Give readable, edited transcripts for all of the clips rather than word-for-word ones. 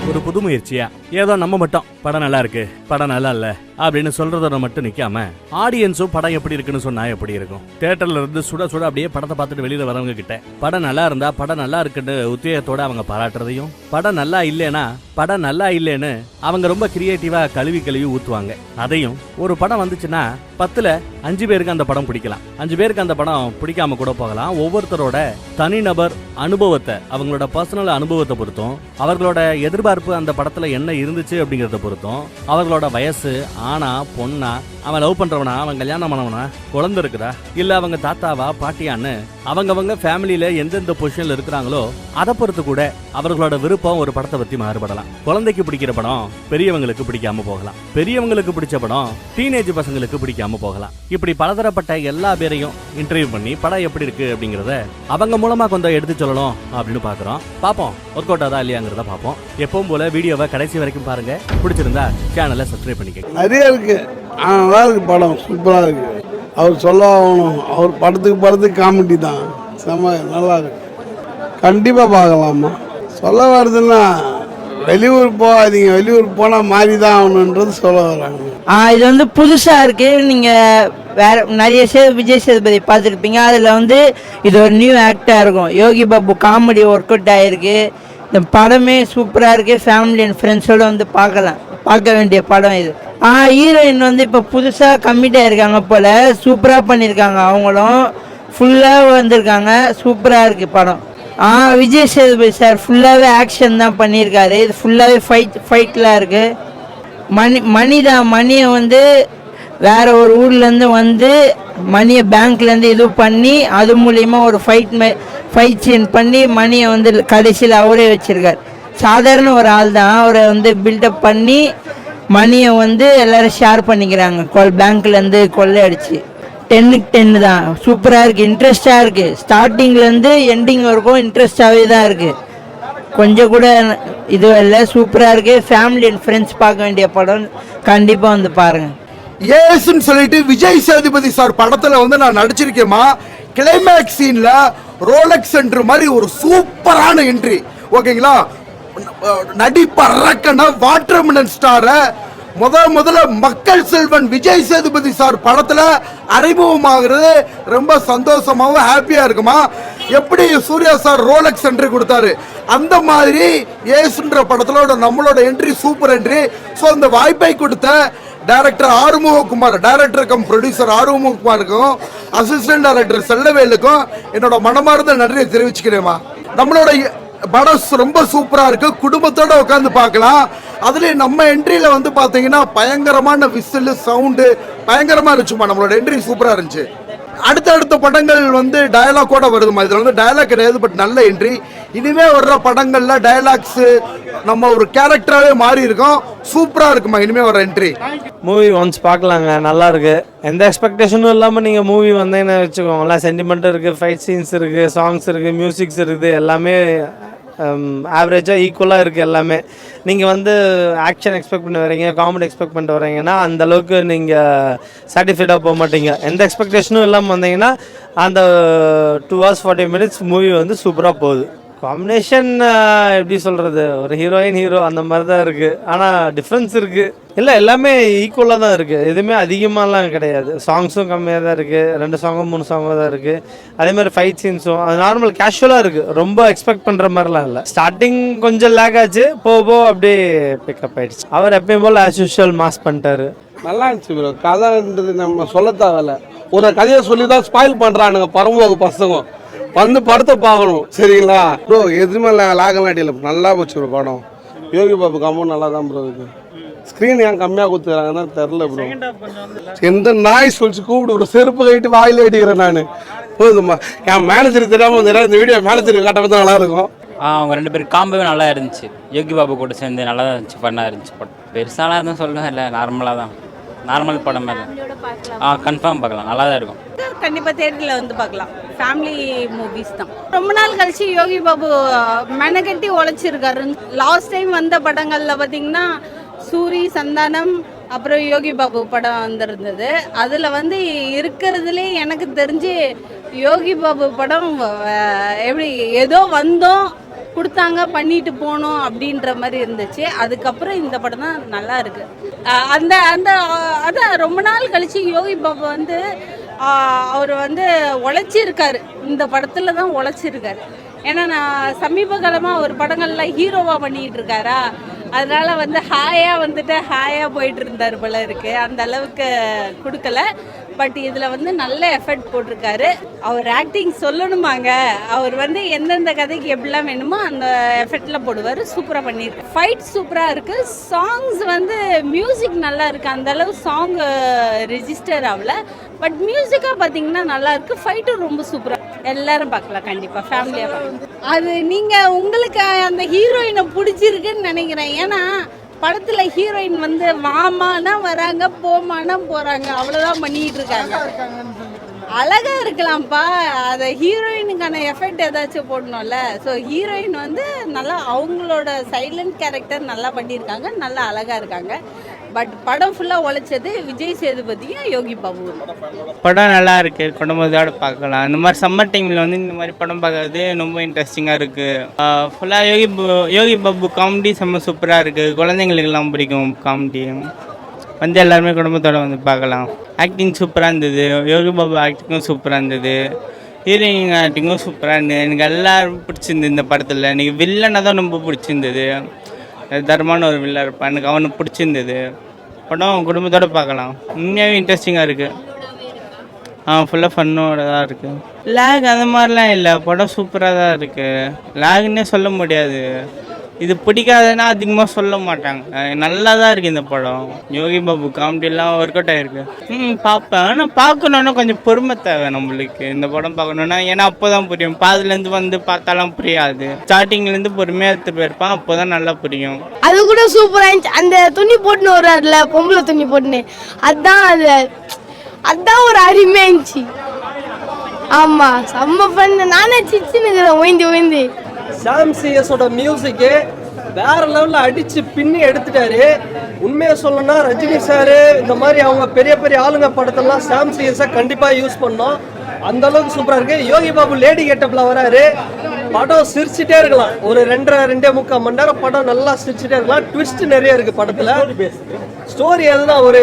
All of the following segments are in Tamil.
ஒரு புது முயற்சியா ஏதோ நம்ம மட்டும் படம் நல்லா இருக்கு படம் நல்லா இல்ல அப்படின்னு சொல்றதோட மட்டும் நிக்காம ஆடியன்ஸும் படம் எப்படி இருக்குன்னு சொன்னா எப்படி இருக்கும். தியேட்டர்ல இருந்து சுட சுட அப்படியே படத்தை பார்த்துட்டு வெளியில வரவங்க கிட்ட படம் நல்லா இருந்தா படம் நல்லா இருக்குன்னு உத்வேகத்தோட அவங்க பாராட்டுறதையும், படம் நல்லா இல்லைன்னா படம் நல்லா இல்லைன்னு அவங்க ரொம்ப கிரியேட்டிவா கழுவி ஊத்துவாங்க. அதையும் ஒரு படம் வந்துச்சுன்னா 10ல் 5 பேருக்கு அந்த படம் பிடிக்கலாம், 5 பேருக்கு அந்த படம் பிடிக்காம கூட போகலாம். ஒவ்வொருத்தரோட தனிநபர் அனுபவத்தை, அவங்களோட பர்சனல் அனுபவத்தை பொறுத்தும், அவர்களோட எதிர்பார்ப்பு அந்த படத்துல என்ன இருந்துச்சு அப்படிங்கறத பொறுத்தும், அவர்களோட வயசு, ஆனா பொண்ணா, அவன் லவ் பண்றவனா, அவன் கல்யாணம் பண்ணவனா, குழந்தை இருக்குதா, இல்ல அவங்க தாத்தாவா பாட்டியான்னு அவங்கவங்க ஃபேமிலியில எந்தெந்த பொசிஷன்ல இருக்கிறாங்களோ அதை பொறுத்து கூட அவர்களோட விருப்பம் ஒரு படத்தை பத்தி மாறுபடலாம். குழந்தைக்கு பிடிக்கிற படம் பெரியவங்களுக்கு பிடிக்காம போகலாம், பெரியவங்களுக்கு பிடிச்ச படம் டீனேஜ் பசங்களுக்கு பிடிக்காம போகலாம். இப்படி பலதரப்பட்ட எல்லா பேரையும் இன்டர்வியூ பண்ணி படம் எப்படி இருக்கு அப்படிங்கறத அவங்க மூலமா கொஞ்சம் எடுத்து சொல்லணும் அப்படின்னு பாக்குறோம். பாப்போம் ஒர்க் அவுட் ஆதா இல்லையாங்கிறத பாப்போம். எப்பவும் போல வீடியோவை கடைசி வரைக்கும் பாருங்க. பிடிச்சிருந்தா சேனலை சப்ஸ்கிரைப் பண்ணிக்க. நிறைய இருக்கு, நல்லா இருக்கு, படம் சூப்பரா இருக்கு. அவர் சொல்ல ஆகணும், அவர் படத்துக்கு காமெடி தான், செம்ம நல்லா இருக்கு, கண்டிப்பா பார்க்கலாமா. சொல்ல வருதுன்னா வெளியூர் போகாதீங்க, வெளியூர் போனா மாறி தான் ஆகணுன்றது சொல்ல வராங்க. இது வந்து புதுசா இருக்கு. நீங்க வேற நிறைய விஜய் சேதுபதி பார்த்துருப்பீங்க, அதுல இது ஒரு நியூ ஆக்டா இருக்கும். Yogi Babu comedy work out ஆயிருக்கு. இந்த படமே சூப்பரா இருக்கு, ஃபேமிலி அண்ட் ஃப்ரெண்ட்ஸோட பார்க்க வேண்டிய படம் இது. ஹீரோயின் இப்போ புதுசா கம்மிட் ஆயிருக்காங்க போல, சூப்பரா பண்ணிருக்காங்க. அவங்களும் ஃபுல்லா வந்திருக்காங்க, சூப்பரா இருக்கு படம். விஜய் சேதுபதி சார் ஃபுல்லாவே ஆக்ஷன் தான் பண்ணியிருக்காரு. இது ஃபுல்லாவே ஃபைட்லாம் இருக்கு. மணியை வேற ஒரு ஊர்லேருந்து மணியை பேங்க்லேருந்து இது பண்ணி அது மூலியமாக ஒரு ஃபைட் சீன் பண்ணி மணியை கடைசியில் அவரே வச்சிருக்காரு. சாதாரண ஒரு ஆள் தான், அவரை பில்டப் பண்ணி மணியை எல்லாரும் ஷேர் பண்ணிக்கிறாங்க. பேங்க்லேருந்து கொள்ளை அடிச்சு 10க்கு 10 தான். சூப்பராக இருக்குது, இன்ட்ரெஸ்டாக இருக்குது. ஸ்டார்டிங்லேருந்து எண்டிங் வரைக்கும் இன்ட்ரெஸ்டாகவே தான் இருக்குது, கொஞ்சம் கூட இது இல்லை. சூப்பராக இருக்குது, ஃபேமிலி அண்ட் ஃப்ரெண்ட்ஸ் பார்க்க வேண்டிய படம், கண்டிப்பாக பாருங்கள். ஏசுன்னு சொல்லிட்டு விஜய் சேதுபதி சார் படத்தில் நான் நடிச்சிருக்கேமா. கிளைமேக்ஸ் சீனில் ரோலக்ஸ் என்ட்ரி மாதிரி ஒரு சூப்பரான என்ட்ரி, ஓகேங்களா. நடிப்பறக்கனா வாட்டர்மெலன் ஸ்டாரை முதல்ல மக்கள் செல்வன் விஜய் சேதுபதி சார் படத்துல அறிமுகமாகிறது ரொம்ப சந்தோஷமாவும் ஹாப்பியா இருக்குமா. எப்படி சூர்யா சார் ரோலக்ஸ் என்ட்ரி கொடுத்தாரு, அந்த மாதிரி ஏசுன்ற படத்துல நம்மளோட என்ட்ரி சூப்பர் என்ட்ரி. ஸோ இந்த வாய்ப்பை கொடுத்த director Arumugakumar, director cum producer ஆறுமுககுமாருக்கும் அசிஸ்டன்ட் டைரக்டர் செல்லவேலுக்கும் என்னோட மனமார்ந்த நன்றியை தெரிவிச்சுக்கிறேமா. நம்மளோட படம் ரொம்ப சூப்பரா இருக்கு, குடும்பத்தோட உட்காந்து பார்க்கலாம். அதுல நம்ம என்ட்ரியில பாத்தீங்கன்னா பயங்கரமான விசில் சவுண்டு பயங்கரமா இருந்துச்சுமா. நம்மளோட என்ட்ரி சூப்பரா இருந்துச்சு. அடுத்த படங்கள் டயலாக்கோட வருதுமா. இதுல டயலாக் கிடையாது, பட் நல்ல என்ட்ரி. இனிமே வர்ற படங்கள்ல டயலாக்ஸ் நம்ம ஒரு கேரக்டராகவே மாறி இருக்கோம், சூப்பரா இருக்குமா இனிமே வர என்ட்ரி. மூவி ஒன்ஸ் பார்க்கலாங்க, நல்லா இருக்கு. எந்த எக்ஸ்பெக்டேஷனும் இல்லாமல் நீங்கள் மூவி வந்தீங்கன்னு வச்சுக்கோங்களேன். சென்டிமெண்ட் இருக்குது, ஃபைட் சீன்ஸ் இருக்குது, சாங்ஸ் இருக்குது, மியூசிக்ஸ் இருக்குது, எல்லாமே ஆவரேஜாக ஈக்குவலாக இருக்குது எல்லாமே. நீங்கள் ஆக்ஷன் எக்ஸ்பெக்ட் பண்ணி வரீங்க, காமெடி எக்ஸ்பெக்ட் பண்ணிட்டு வரீங்கன்னா அந்தளவுக்கு நீங்கள் சாட்டிஸ்ஃபைடாக போக மாட்டீங்க. எந்த எக்ஸ்பெக்டேஷனும் இல்லாமல் வந்தீங்கன்னா அந்த 2 hours 40 minutes மூவி சூப்பராக போகுது. காம்பினேஷன் எப்படி சொல்கிறது, ஒரு ஹீரோயின் ஹீரோ அந்த மாதிரி தான் இருக்குது, ஆனால் டிஃப்ரென்ஸ் இருக்குது. இல்லை எல்லாமே ஈக்குவலாக தான் இருக்குது, எதுவுமே அதிகமாகலாம் கிடையாது. சாங்ஸும் கம்மியாக தான் இருக்குது, 2 சாங்கோ 3 சாங்கோ தான் இருக்குது. அதேமாதிரி ஃபைட் சீன்ஸும் அது நார்மல் கேஷுவலாக இருக்குது, ரொம்ப எக்ஸ்பெக்ட் பண்ணுற மாதிரிலாம் இல்லை. ஸ்டார்டிங் கொஞ்சம் லேக் ஆச்சு, போக அப்படியே பிக்கப் ஆகிடுச்சு. அவர் எப்பயும் போல் ஆஸ் யூஷுவல் மாஸ் பண்ணிட்டாரு. நல்லா இருந்துச்சு ப்ரோ. கதைன்றது நம்ம சொல்ல தேவையில்ல, ஒரு கதையை சொல்லி தான் ஸ்பாயில் பண்ணுறானுங்க பரம்போக்கு பசங்க. படத்தை பார்க்கணும், சரிங்களா ப்ரோ. எதுவுமே லாகலாம் அடியில் நல்லா போச்சு ப்ரோ படம். யோகி பாபு கம்பௌண்ட் நல்லா தான் ப்ரோ இருக்கு. ஸ்க்ரீன் ஏன் கம்மியாக கொடுத்துறாங்கன்னா தெரில ப்ரோ. எந்த நாய் சொல்லிச்சு கூப்பிடு ப்ரோ, செருப்பு கைட்டு வாயில அடிக்கிறேன் நான். போதுமா, என் மேனேஜருக்கு தெரியாமல் இந்த வீடியோ மேனேஜருக்கு கட்ட நல்லா இருக்கும். அவங்க 2 பேரும் காம்பவே நல்லா இருந்துச்சு. யோகி பாபு கூட சேர்ந்து நல்லா இருந்துச்சு, பண்ணா இருந்துச்சு. படம் பெருசாலாம் இருந்தும் சொல்லுவேன், இல்லை நார்மலாக தான், நார்மல் படம் மேலே. கன்ஃபார்ம் பார்க்கலாம், நல்லா தான் இருக்கும். கண்டிப்பாக தேட்டரில் பார்க்கலாம். ஃபேமிலி மூவிஸ் தான். ரொம்ப நாள் கழிச்சு யோகி பாபு மெனக்கட்டி உழைச்சிருக்காரு. லாஸ்ட் டைம் வந்த படங்களில் பார்த்தீங்கன்னா சூரி, சந்தானம், அப்புறம் யோகி பாபு படம் வந்திருந்தது. அதில் இருக்கிறதுலே எனக்கு தெரிஞ்சு யோகி பாபு படம் எப்படி ஏதோ வந்தோம் கொடுத்தாங்க பண்ணிட்டு போனோம் அப்படின்ற மாதிரி இருந்துச்சு. அதுக்கப்புறம் இந்த படம் தான் நல்லா இருக்கு. அந்த அந்த அதான் ரொம்ப நாள் கழிச்சு யோகி பாபு வந்து அவர் வந்து உழைச்சிருக்காரு, இந்த படத்தில் தான் உழைச்சிருக்காரு. ஏன்னா நான் சமீப காலமாக ஒரு படங்கள்லாம் ஹீரோவாக பண்ணிகிட்டு இருக்காரா, அதனால வந்து ஹாயாக வந்துட்டு ஹாயாக போயிட்டு இருந்தார் போல இருக்கு. அந்த அளவுக்கு கொடுக்கல. பட் இதில் வந்து நல்ல எஃபர்ட் போட்டிருக்காரு. அவர் ஆக்டிங் சொல்லணுமாங்க, அவர் வந்து எந்தெந்த கதைக்கு எப்படிலாம் வேணுமோ அந்த எஃபர்ட்டில் போடுவார். சூப்பராக பண்ணியிருக்கு. ஃபைட் சூப்பராக இருக்குது. சாங்ஸ் வந்து மியூசிக் நல்லா இருக்குது. அந்தளவு சாங் ரெஜிஸ்டர் ஆகல. பட் மியூசிக்காக பார்த்தீங்கன்னா நல்லா இருக்குது. ஃபைட்டும் ரொம்ப சூப்பராக. எல்லாரும் பார்க்கலாம், கண்டிப்பாக ஃபேமிலியாக பார்க்கலாம். அது நீங்கள் உங்களுக்கு அந்த ஹீரோயினை பிடிச்சிருக்குன்னு நினைக்கிறேன். ஏன்னா படத்தில் ஹீரோயின் வந்து வாமானா வராங்க, போமானா போகிறாங்க, அவ்வளோதான் பண்ணிகிட்டு இருக்காங்க. அழகா இருக்கலாம்ப்பா, அதை ஹீரோயினுக்கான எஃபெக்ட் ஏதாச்சும் போடணும்ல. ஸோ ஹீரோயின் வந்து நல்லா அவங்களோட சைலண்ட் கேரக்டர் நல்லா பண்ணியிருக்காங்க, நல்லா அழகாக இருக்காங்க. பட் படம் ஃபுல்லாக உழைச்சது விஜய் சேதுபதியும் யோகி பாபுவும். படம் நல்லா இருக்குது, குடும்பத்தோடு பார்க்கலாம். இந்த மாதிரி சம்மர் டைமில் வந்து இந்த மாதிரி படம் பார்க்கறது ரொம்ப இன்ட்ரெஸ்டிங்காக இருக்குது. ஃபுல்லாக யோகி பாபு காமெடி செம்ம சூப்பராக இருக்குது. குழந்தைங்களுக்கெல்லாம் பிடிக்கும் காமெடி. வந்து எல்லாருமே குடும்பத்தோடு வந்து பார்க்கலாம். ஆக்டிங் சூப்பராக இருந்தது. யோகி பாபு ஆக்டிங்கும் சூப்பராக இருந்தது. ஹீரோயின் ஆக்டிங்கும் சூப்பராக இருந்தது. எனக்கு எல்லாரும் பிடிச்சிருந்தது இந்த படத்தில். எனக்கு வில்லனை தான் ரொம்ப பிடிச்சிருந்தது. தர்மான ஒரு வில்லன் இருப்பான், எனக்கு அவனுக்கு பிடிச்சிருந்தது. படம் குடும்பத்தோடு பார்க்கலாம். உண்மையாகவே இன்ட்ரெஸ்டிங்காக இருக்குது. ஃபுல்லாக ஃபன்னோட தான் இருக்குது. லேக் அந்த மாதிரிலாம் இல்லை. படம் சூப்பராக தான் இருக்குது. லேக்னே சொல்ல முடியாது. இது பிடிக்காதுன்னா அதிகமாக சொல்ல மாட்டாங்க. நல்லா தான் இருக்குது இந்த படம். யோகி பாபு காமெடியெல்லாம் ஒர்க் அவுட் ஆகிருக்கு. பார்ப்பேன். ஆனால் பார்க்கணுன்னா கொஞ்சம் பொறுமை தேவை நம்மளுக்கு. இந்த படம் பார்க்கணுன்னா, ஏன்னா அப்போ தான் புரியும். பாதிலேருந்து வந்து பார்த்தாலாம் புரியாது. ஸ்டார்டிங்லேருந்து பொறுமையாக எடுத்து போயிருப்பான், அப்போ தான் நல்லா புரியும். அது கூட சூப்பராக இருந்துச்சு. அந்த துணி போட்டுன்னு வர்றாருல, பொம்பளை துணி போட்டுன்னு, அதான் ஒரு அருமையாக இருந்துச்சு. ஆமாம், செம்ம பண்ண. நானே சிச்சுன்னு ஓய்ந்து சாம் சிஎஸோட மியூசிக்கு வேற லெவலில் அடித்து பின்னி எடுத்துட்டாரு. உண்மையை சொல்லணும்னா ரஜினி சார் இந்த மாதிரி அவங்க பெரிய பெரிய ஆளுங்க படத்தெல்லாம் சாம் சிஎஸை கண்டிப்பாக யூஸ் பண்ணோம். அந்த அளவுக்கு சூப்பராக இருக்குது. யோகி பாபு லேடி கெட்டப்பில் வராரு. படம் சிரிச்சுட்டே இருக்கலாம். ஒரு 2.5 மணி நேரம் படம் நல்லா சிரிச்சுட்டே இருக்கலாம். ட்விஸ்ட் நிறைய இருக்குது படத்தில். ஸ்டோரி அதுதான், ஒரு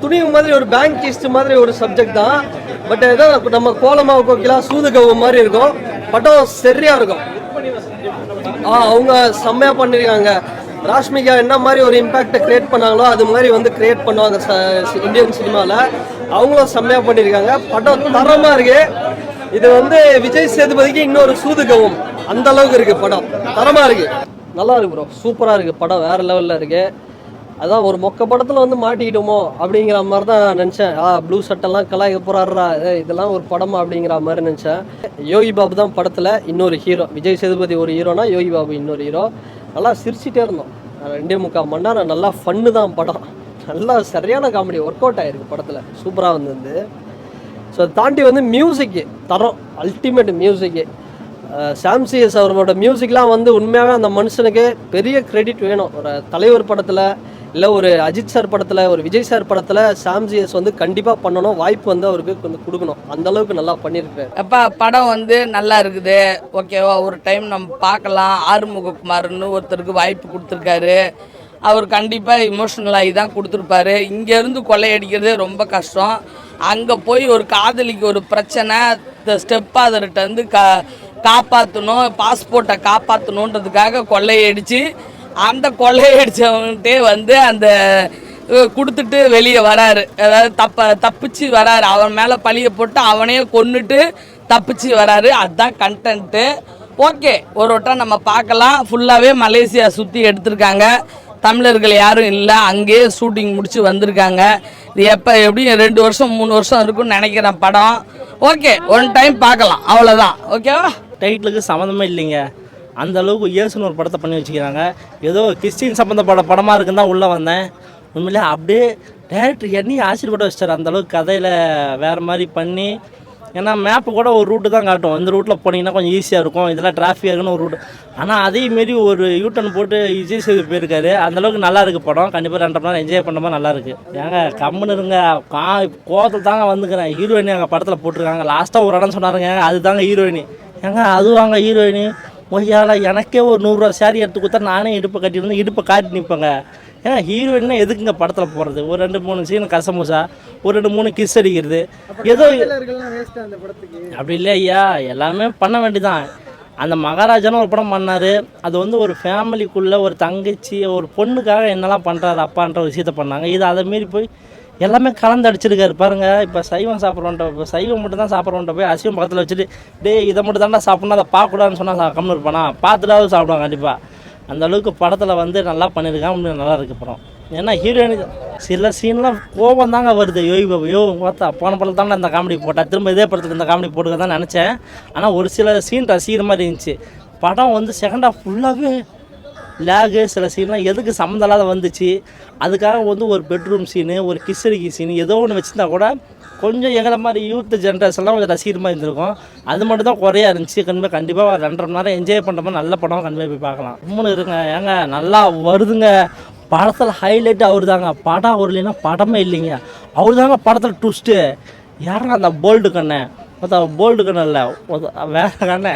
துணிவு மாதிரி, ஒரு பேங்க் ஈஸ்ட் மாதிரி ஒரு சப்ஜெக்ட் தான். பட் ஏதோ நம்ம கோலமாவு கோக்கிலா சூதுகவு மாதிரி இருக்கும். படம் சரியாக இருக்கும். அவங்க செம்மையாக பண்ணியிருக்காங்க. ராஷ்மிகா என்ன மாதிரி ஒரு இம்பேக்டை கிரியேட் பண்ணாங்களோ அது மாதிரி வந்து கிரியேட் பண்ணுவாங்க இந்தியன் சினிமாவில். அவங்களும் செம்மையாக பண்ணியிருக்காங்க. படம் தரமாக இருக்கு. இது வந்து விஜய் சேதுபதிக்கு இன்னொரு சூதுகவும் அந்த அளவுக்கு இருக்குது. படம் தரமாக இருக்குது, நல்லா இருக்கு ப்ரோ. சூப்பராக இருக்குது படம், வேறு லெவலில் இருக்குது. அதான் ஒரு மொக்க படத்தில் வந்து மாட்டிக்கிட்டோமோ அப்படிங்கிற மாதிரி தான் நினச்சேன். ப்ளூ சட்டெல்லாம் கலாய்க்க போகிறாரா, இதெல்லாம் ஒரு படமா அப்படிங்கிற மாதிரி நினச்சேன். யோகி பாபு தான் படத்தில் இன்னொரு ஹீரோ. விஜய் சேதுபதி ஒரு ஹீரோனா யோகி பாபு இன்னொரு ஹீரோ. நல்லா சிரிச்சிட்டே இருந்தோம். 2.25 மணி நேரம் நல்லா ஃபன்னு தான் படம். நல்லா சரியான காமெடி ஒர்க் அவுட் ஆகிருக்கு படத்தில். சூப்பராக வந்திருந்து. ஸோ அதை தாண்டி வந்து மியூசிக்கு தரம், அல்டிமேட் மியூசிக்கு. சாம் சிஎஸ் அவரோட மியூசிக்லாம் வந்து உண்மையாகவே அந்த மனுஷனுக்கு பெரிய கிரெடிட் வேணும். ஒரு தலைவர் படத்தில், இல்லை ஒரு அஜித் சார் படத்தில், ஒரு விஜய் சார் படத்தில் சாம் சிஎஸ் வந்து கண்டிப்பாக பண்ணணும். வாய்ப்பு வந்து அவருக்கு கொஞ்சம் கொடுக்கணும். அந்த அளவுக்கு நல்லா பண்ணியிருக்காரு. அப்பா படம் வந்து நல்லா இருக்குது, ஓகேவா. ஒரு டைம் நம்ம பார்க்கலாம். ஆறுமுககுமார்னு ஒருத்தருக்கு வாய்ப்பு கொடுத்துருக்காரு. அவர் கண்டிப்பாக இமோஷனலாகி தான் கொடுத்துருப்பாரு. இங்கேருந்து கொள்ளையடிக்கிறது ரொம்ப கஷ்டம். அங்கே போய் ஒரு காதலிக்கு ஒரு பிரச்சனை, இந்த ஸ்டெப் ஃபாதர்கிட்ட வந்து காப்பாற்றணும், பாஸ்போர்ட்டை காப்பாற்றணுன்றதுக்காக கொள்ளையடிச்சு, அந்த கொள்ளையடிச்சவன்கிட்டே வந்து அந்த கொடுத்துட்டு வெளியே வராரு. அதாவது தப்பிச்சு வராரு. அவன் மேலே பழிய போட்டு அவனையே கொன்னுட்டு தப்பிச்சு வராரு. அதுதான் கண்டென்ட்டு. ஓகே, ஒரு வட்டம் நம்ம பார்க்கலாம். ஃபுல்லாகவே மலேசியா சுற்றி எடுத்திருக்காங்க. தமிழர்கள் யாரும் இல்லை, அங்கேயே ஷூட்டிங் முடிச்சு வந்திருக்காங்க. இது எப்படியும் 2 வருஷம் 3 வருஷம் இருக்குன்னு நினைக்கிறேன் படம். ஓகே, ஒன் டைம் பார்க்கலாம், அவ்வளோதான். ஓகேவா. டைட்டிலுக்கு சம்மந்தமே இல்லைங்க. அந்த அளவுக்கு இயேசுன்னு ஒரு படத்தை பண்ணி வச்சுக்கிறாங்க. ஏதோ கிறிஸ்டின் சம்மந்தப்பட்ட படமாக இருக்குன்னு தான் உள்ளே வந்தேன். உண்மையிலே அப்படியே டேரக்டர் என்னையும் ஆச்சரியப்பட வச்சிட்டார். அந்தளவுக்கு கதையில் வேறு மாதிரி பண்ணி. ஏன்னா மேப்பு கூட ஒரு ரூட்டு தான் காட்டும், இந்த ரூட்டில் போனீங்கன்னா கொஞ்சம் ஈஸியாக இருக்கும், இதெல்லாம் டிராஃபிக் இருக்குன்னு ஒரு ரூட். ஆனால் அதேமாரி ஒரு யூட்டன் போட்டு விஜய் சேது போயிருக்காரு. அந்தளவுக்கு நல்லா இருக்குது படம். கண்டிப்பாக 2 மணி நேரம் என்ஜாய் பண்ண மாதிரி நல்லா இருக்குது. ஏங்க கம்முன்னு இருங்க, கோவத்தில் தாங்க வந்துக்கிறேன். ஹீரோயினி எங்கள் படத்தில் போட்டிருக்காங்க. லாஸ்ட்டாக ஒரு இடம் சொன்னாருங்க, அது தாங்க ஹீரோயினி. ஏங்க அது வாங்க ஹீரோயினி ஒய்யால எனக்கே ஒரு 100 ரூபா சாரி எடுத்து கொடுத்தா நானே இடுப்பை கட்டிட்டு இடுப்பை காட்டி நிற்பேங்க. ஏன்னா ஹீரோயின்னா எதுக்குங்க படத்தில் போகிறது? ஒரு 2-3 சீன் கசமுசா, ஒரு 2-3 கிஸ் அடிக்கிறது, ஏதோ அப்படி இல்லை ஐயா. எல்லாமே பண்ண வேண்டியதான். அந்த மகாராஜான்னு ஒரு படம் பண்ணார். அது வந்து ஒரு ஃபேமிலிக்குள்ளே ஒரு தங்கச்சி ஒரு பொண்ணுக்காக என்னெல்லாம் பண்ணுறாரு அப்பான்ற ஒரு விஷயத்த பண்ணாங்க. இது அதை மீறி போய் எல்லாமே கலந்து அடிச்சிருக்காரு பாருங்கள். இப்போ சைவம் சாப்பிட்றோன்ட்ட, இப்போ சைவம் மட்டும் தான் சாப்பிட்றோன்ட்ட போய் அசைவம் பக்கத்தில் வச்சுட்டு டே இதை மட்டும் தாண்டா சாப்பிட்ணும், அதை பார்க்கக்கூடாதுன்னு சொன்னால் கம்மில் இருப்பானா? பார்த்துட்டாவது சாப்பிடுவாங்க கண்டிப்பாக. அந்த அளவுக்கு படத்தில் வந்து நல்லா பண்ணியிருக்காங்க. நல்லா இருக்கு படம். ஏன்னா ஹீரோயினுக்கு சில சீன்லாம் கோபம் தாங்க வருது. யோகி பாபு பார்த்தா போன படத்தில் தானே இந்த காமெடி போட்டா, திரும்ப இதே படத்தில் இந்த காமெடி போட்டுக்க தான் நினச்சேன். ஆனால் ஒரு சில சீன் ரசிக்கிற மாதிரி இருந்துச்சு. படம் வந்து செகண்ட் ஹாஃப் ஃபுல்லாகவே லேகு, சில சீன்லாம் எதுக்கு சம்மந்தம் வந்துச்சு. அதுக்காக வந்து ஒரு பெட்ரூம் சீனு, ஒரு கிஸ்ஸடிக்கு சீனு ஏதோ ஒன்று வச்சுருந்தா கூட கொஞ்சம் எங்களை மாதிரி யூத் ஜென்ரேஷன்லாம் கொஞ்சம் ரசிக்கிற மாதிரி இருந்திருக்கும். அது மட்டும் தான் குறையா இருந்துச்சு. கண்டிப்பாக 2.5 மணி நேரம் என்ஜாய் பண்ணுற மாதிரி நல்ல படம் கண்டிப்பாக போய் பார்க்கலாம். மூணு இருங்க ஏங்க, நல்லா வருதுங்க. படத்தில் ஹைலைட்டு அவர் தாங்க. படம் அவர் இல்லைன்னா படமே இல்லைங்க. அவர் தாங்க படத்தில் ட்விஸ்ட்டு. யாருங்க அந்த போல்டு கண்ணை? பார்த்தா போல்டு கண்ணு இல்லை, வேற கண்ணை.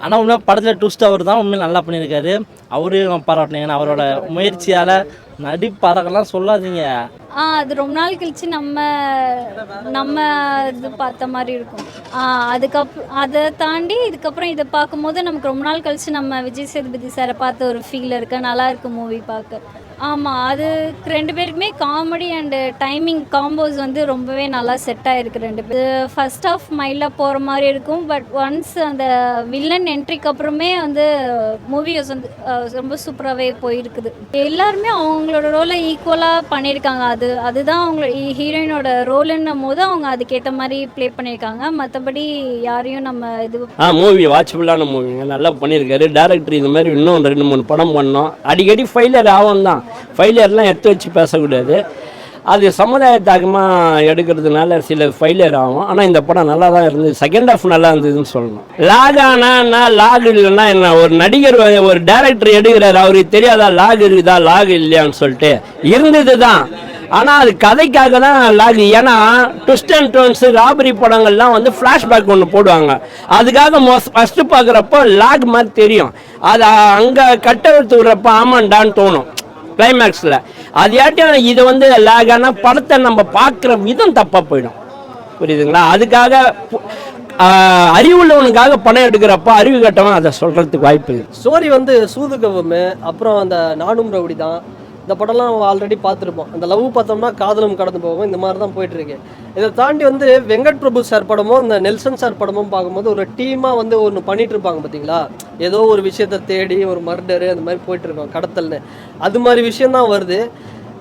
ஆனால் உண்மையாக படத்தில் ட்விஸ்ட் அவர் தான் உண்மையாக நல்லா பண்ணியிருக்காரு. அவரையும் பாராட்டணும். ஏன்னா அவரோட முயற்சியால் நடிப்பறக்கெல்லாம் சொல்லாதீங்க. அது ரொம்ப நாள் கழிச்சு நம்ம இது பார்த்த மாதிரி இருக்கும். அதை தாண்டி இதுக்கப்புறம் இதை பார்க்கும்போது நமக்கு ரொம்ப நாள் கழிச்சு நம்ம விஜய் சேதுபதி சாரை பார்த்த ஒரு ஃபீல் இருக்கு. நல்லா இருக்கு மூவி பார்க்க. ஆமாம், அது 2 பேருக்குமே காமெடி அண்டு டைமிங் காம்போஸ் வந்து ரொம்பவே நல்லா செட் ஆகிருக்கு 2 பேர். ஃபர்ஸ்ட் ஆஃப் மைல்டாக போகிற மாதிரி இருக்கும். பட் ஒன்ஸ் அந்த வில்லன் என்ட்ரிக்கு அப்புறமே வந்து மூவிஸ் வந்து ரொம்ப சூப்பராகவே போயிருக்குது. எல்லாருமே அவங்களோட ரோலை ஈக்குவலாக பண்ணியிருக்காங்க. அதுதான் அவங்களோட ஹீரோயினோட ரோலுன்னும் போது அவங்க அதுக்கேற்ற மாதிரி ப்ளே பண்ணியிருக்காங்க. மற்றபடி யாரையும் நம்ம இது மூவி வாட்சபுளான மூவிங்க, நல்லா பண்ணியிருக்காரு டேரக்டர். இது மாதிரி இன்னும் 2-3 படம் பண்ணோம். அடிக்கடி ஃபெயிலியர் ஆகும் தான். ஃபெயிலியர்லாம் எடுத்து வச்சு பேசக்கூடாது. அது சமுதாயத்தாக்கமாக எடுக்கிறதுனால சில ஃபெயிலியர் ஆகும். ஆனால் இந்த படம் நல்லா தான் இருந்தது. செகண்ட் ஹாஃப் நல்லா இருந்ததுன்னு சொல்லணும். லாக் ஆனால் லாக் இல்லைன்னா என்ன? ஒரு நடிகர் ஒரு டைரக்டர் எடுக்கிறார், அவருக்கு தெரியாதா லாக் இருக்குதா லாக் இல்லையான்னு சொல்லிட்டு? இருந்தது தான். ஆனால் அது கதைக்காக தான் லாக். ஏன்னா ட்விஸ்ட் அண்ட் டர்ன்ஸ் ராபரி படங்கள்லாம் வந்து ஃப்ளாஷ்பேக் ஒன்று போடுவாங்க. அதுக்காக ஃபஸ்ட்டு பார்க்குறப்போ லாக் மாதிரி தெரியும். அது அங்கே கட்டெடுத்து விடுறப்ப ஆமாண்டான்னு தோணும் கிளைமேக்ஸில். அதையாட்டும் இது வந்து லாகான படத்தை நம்ம பார்க்குற விதம் தப்பாக போயிடும். புரியுதுங்களா? அதுக்காக அறிவுள்ளவனுக்காக படம் எடுக்கிறப்ப அறிவு கட்டவன் அதை சொல்கிறதுக்கு வாய்ப்பு. ஸ்டோரி வந்து சூதுகவம், அப்புறம் அந்த நானும் ரவுடி தான். இந்த படம்லாம் ஆல்ரெடி பார்த்துருப்போம். அந்த லவ் பார்த்தோம்னா காதலும் கடந்து போகும், இந்த மாதிரி தான் போயிட்டுருக்கு. இதை தாண்டி வந்து வெங்கட் பிரபு சார் படமும் இந்த நெல்சன் சார் படமும் பார்க்கும்போது ஒரு டீமாக வந்து ஒன்று பண்ணிகிட்டு இருப்பாங்க பார்த்தீங்களா? ஏதோ ஒரு விஷயத்தை தேடி ஒரு மர்டரு அந்த மாதிரி போயிட்டுருக்கோம், கடத்தல்னு. அது மாதிரி விஷயந்தான் வருது.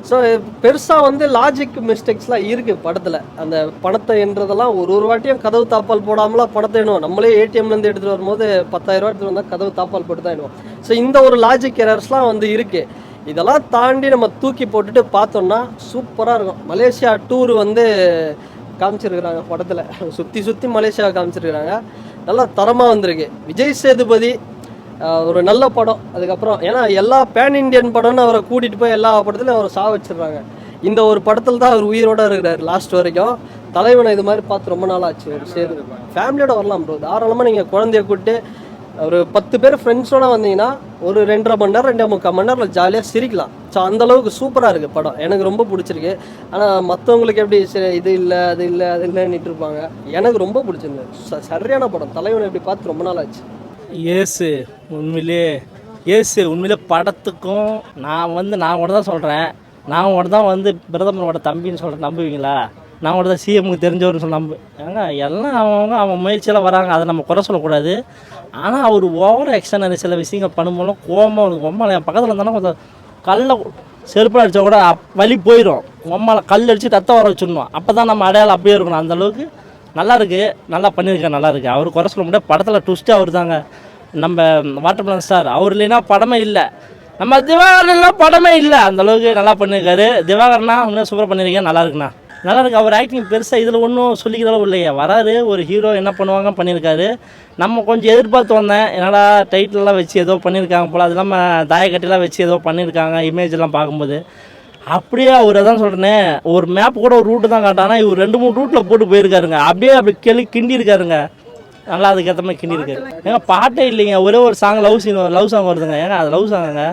ஸோ பெருசாக வந்து லாஜிக் மிஸ்டேக்ஸ்லாம் இருக்குது படத்தில். அந்த பணத்தை என்றதெல்லாம் ஒரு வாட்டியும் கதவு தாப்பால் போடாமலாம் பணத்தை எண்ணுவோம். நம்மளே ஏடிஎம்லேருந்து எடுத்துகிட்டு வரும்போது 10,000 ரூபா எடுத்துகிட்டு வந்தால் கதவு தாப்பால் போட்டு தான் எண்ணுவோம். ஸோ இந்த ஒரு லாஜிக் எரர்ஸ்லாம் வந்து இருக்குது. இதெல்லாம் தாண்டி நம்ம தூக்கி போட்டுட்டு பார்த்தோம்னா சூப்பராக இருக்கும். மலேசியா டூர் வந்து காமிச்சிருக்கிறாங்க படத்தில். சுற்றி மலேசியாவை காமிச்சிருக்கிறாங்க. நல்லா தரமாக வந்திருக்கு. விஜய் சேதுபதி ஒரு நல்ல படம். அதுக்கப்புறம் ஏன்னா எல்லா பேன் இண்டியன் படம்னு அவரை கூட்டிகிட்டு போய் எல்லா படத்துலையும் அவரை வச்சிடுறாங்க. இந்த ஒரு படத்தில் தான் அவர் உயிரோடு இருக்கிறார் லாஸ்ட் வரைக்கும். தலைவனை இது மாதிரி பார்த்து ரொம்ப நாள் ஆச்சு. ஒரு சேது ஃபேமிலியோட வரலாம் ப்ரோ. தாராளமாக நீங்கள் குழந்தைய கூப்பிட்டு ஒரு 10 பேர் ஃப்ரெண்ட்ஸோடு வந்தீங்கன்னா ஒரு 2.5 மணி நேரம் 2.25 மணி நேரம் ஜாலியாக சிரிக்கலாம். ஸோ அந்தளவுக்கு சூப்பராக இருக்குது படம். எனக்கு ரொம்ப பிடிச்சிருக்கு. ஆனால் மற்றவங்களுக்கு எப்படி இது இல்லை அது இல்லை அது இல்லைன்னுட்டு இருப்பாங்க. எனக்கு ரொம்ப பிடிச்சிருந்தது. சரியான படம். தலைவனை எப்படி பார்த்து ரொம்ப நாள் ஆச்சு. உண்மையிலே படத்துக்கும் நான் கூட தான் சொல்கிறேன். நான் கூட தான் வந்து பிரதமரோட தம்பின்னு சொல்கிறேன். நம்புவீங்களா? நான் கூட தான் சிஎம்முக்கு தெரிஞ்சவர்னு சொல்ல ஏங்க எல்லாம் அவன் முயற்சியெல்லாம் வராங்க. அதை நம்ம குறை சொல்லக்கூடாது. ஆனால் அவர் ஓவர் ஆக்ஷன் சில விஷயங்கள் பண்ணும்போது கோவமாக இருக்கும். உம்மால என் பக்கத்தில் இருந்தாலும் கொஞ்சம் கல்லை செருப்பு அடித்தா கூட வலி போயிடும். உம்மால கல் அடித்து ரத்தம் வர வச்சுடணும். அப்போ தான் நம்ம அடையாளம் அப்படியே இருக்கணும். அந்தளவுக்கு நல்லா இருக்குது. நல்லா பண்ணியிருக்கேன். நல்லா இருக்குது. அவர் குறை சொல்ல முடியாது. படத்தில் ட்விஸ்ட்டு அவர் தாங்க. நம்ம வாட்டர்மெலன் ஸ்டார் அவர் இல்லைன்னா படமே இல்லை. நம்ம திவாகரன்லாம் படமே இல்லை. அந்தளவுக்கு நல்லா பண்ணியிருக்காரு. திவாகரனா இன்னும் சூப்பராக பண்ணியிருக்கேன். நல்லா இருக்குண்ணா. நல்லா இருக்குது. அவர் ஆக்டிங் பெருசாக இதில் ஒன்றும் சொல்லிக்கிறளவு இல்லையா. வராரு ஒரு ஹீரோ என்ன பண்ணுவாங்க பண்ணியிருக்காரு. நம்ம கொஞ்சம் எதிர்பார்த்து வந்தேன். என்னடா டைட்டிலெலாம் வச்சு ஏதோ பண்ணியிருக்காங்க போல். அது இல்லாமல் தாயக்கட்டிலாம் வச்சு ஏதோ பண்ணியிருக்காங்க இமேஜெல்லாம் பார்க்கும்போது. அப்படியே அவர் தான் சொல்கிறேனே, ஒரு மேப் கூட ஒரு ரூட்டு தான் காட்டானா இவர் 2-3 ரூட்டில் போட்டு போயிருக்காருங்க. அப்படி கிண்டி இருக்காருங்க. நல்லா அதுக்கேற்ற மாதிரி கிண்டி இருக்கு. ஏங்க பாட்டே இல்லைங்க, ஒரே ஒரு சாங் லவ் சாங் வருதுங்க. ஏங்க அது லவ் சாங்குங்க,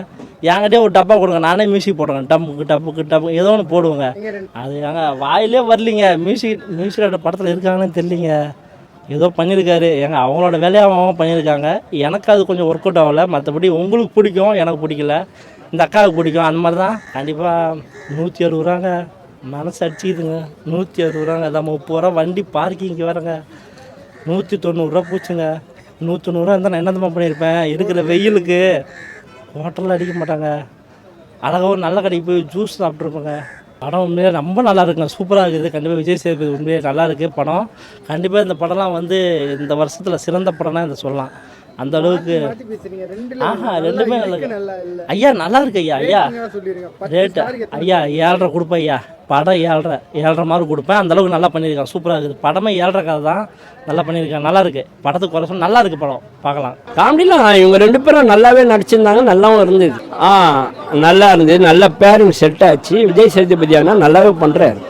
என்கிட்டே ஒரு டப்பா கொடுங்க, நானே மியூசிக் போடுறேன். டப்புக்கு ஏதோ ஒன்று போடுவேங்க. அது ஏங்க வாயிலே வரலிங்க. மியூசிக் படத்தில் இருக்காங்கன்னு தெரியலிங்க, ஏதோ பண்ணியிருக்காரு. ஏங்க அவங்களோட வேலையை அவங்க பண்ணியிருக்காங்க. எனக்கு அது கொஞ்சம் ஒர்க் அவுட் ஆகலை. மற்றபடி உங்களுக்கு பிடிக்கும், எனக்கு பிடிக்கல. இந்த அக்காவுக்கு பிடிக்கும். அந்த மாதிரி தான். கண்டிப்பாக 160 ரூபாங்க, மனசு அடிச்சுக்குதுங்க. 160 ரூபாங்க, அதான் 30 ரூபா வண்டி பார்க்கிங்க்கு வரங்க. 190 ரூபா போச்சுங்க. 190 ரூபா இருந்தால் நான் என்னதான் பண்ணியிருப்பேன். இருக்கிற வெயிலுக்கு ஹோட்டலில் அடிக்க மாட்டாங்க. அழகாக ஒரு நல்ல கடைக்கு போய் ஜூஸ் சாப்பிட்ருப்பேங்க. படம் உண்மையாக ரொம்ப நல்லா இருக்குங்க, சூப்பராக இருக்குது. கண்டிப்பாக விஜய் சேதுபதி உண்மையாக நல்லா இருக்குது படம். கண்டிப்பாக இந்த படம்லாம் வந்து இந்த வருஷத்தில் சிறந்த படம்னா இதை சொல்லலாம். அந்த அளவுக்கு ரெண்டுமே நல்லா ஐயா, நல்லா இருக்கு ஐயா. ரேட்டு ஐயா 7.5 கொடுப்பேன் ஐயா. படம் 7.5 மாதிரி கொடுப்பேன். அந்த அளவுக்கு நல்லா பண்ணியிருக்காங்க, சூப்பராக இருக்குது. படமே 7.5 கதை தான், நல்லா பண்ணியிருக்காங்க. நல்லா இருக்கு படத்துக்கு குறை சொல்ல, நல்லா இருக்கு படம், பார்க்கலாம். காமெடிலாம் இவங்க 2 பேரும் நல்லாவே நடிச்சிருந்தாங்க, நல்லாவும் இருந்தது. நல்லா இருந்தது, நல்ல பேரிங் செட் ஆச்சு. விஜய் சேதுபதி ஆனால் நல்லாவே பண்ணுறாரு.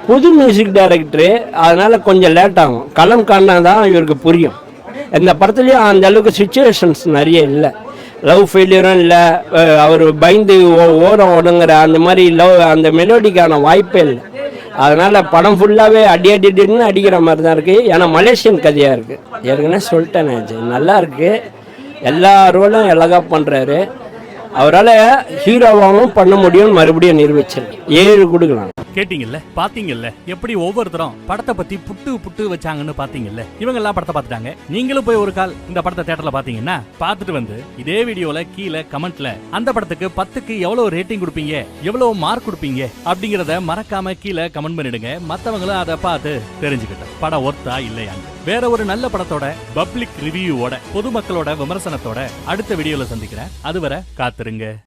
புது மியூசிக் டைரக்டரு, அதனால் கொஞ்சம் லேட் ஆகும். களம் காணா தான் இவருக்கு புரியும். இந்த படத்துலேயும் அந்த அளவுக்கு சுச்சுவேஷன்ஸ் நிறைய இல்லை. லவ் ஃபெயிலியரும் இல்லை, அவர் பயந்து ஓரம் ஒடுங்குற அந்த மாதிரி அந்த மெலோடிக்கான வாய்ப்பே இல்லை. அதனால் படம் ஃபுல்லாகவே அடின்னு அடிக்கிற மாதிரி தான் இருக்குது. ஏன்னா மலேசியன் கதையாக இருக்குது. ஏற்கனவே சொல்லிட்டேன், நல்லா இருக்குது. எல்லா ரோலும் அழகாக பண்ணுறாரு. அவரால் ஹீரோவாகவும் பண்ண முடியும்னு மறுபடியும் நிரூபிச்சிரு. 7 கொடுக்கலாம். கேட்டீங்கல்ல, பாத்தீங்கல்ல எப்படி ஒவ்வொருத்தரும் படத்தை பத்தி புட்டு வச்சாங்கன்னு பாத்தீங்கல்ல. இவங்க எல்லாம் படத்தை பார்த்துட்டாங்க. நீங்களும் போய் ஒரு கால் இந்த படத்தை தியேட்டர்ல பாத்தீங்கன்னா பார்த்துட்டு வந்து இதே வீடியோல கீழே கமெண்ட்ல அந்த படத்துக்கு 10க்கு எவ்வளவு ரேட்டிங் கொடுப்பீங்க, எவ்வளவு மார்க் கொடுப்பீங்க அப்படிங்கறத மறக்காம கீழே கமெண்ட் பண்ணிடுங்க. மத்தவங்களும் அதை பார்த்து தெரிஞ்சுக்கிட்டோம் படம் ஒர்த்தா இல்லையான்னு. வேற ஒரு நல்ல படத்தோட பப்ளிக் ரிவ்யூவோட பொதுமக்களோட விமர்சனத்தோட அடுத்த வீடியோல சந்திக்கிறேன். அதுவரை காத்துருங்க.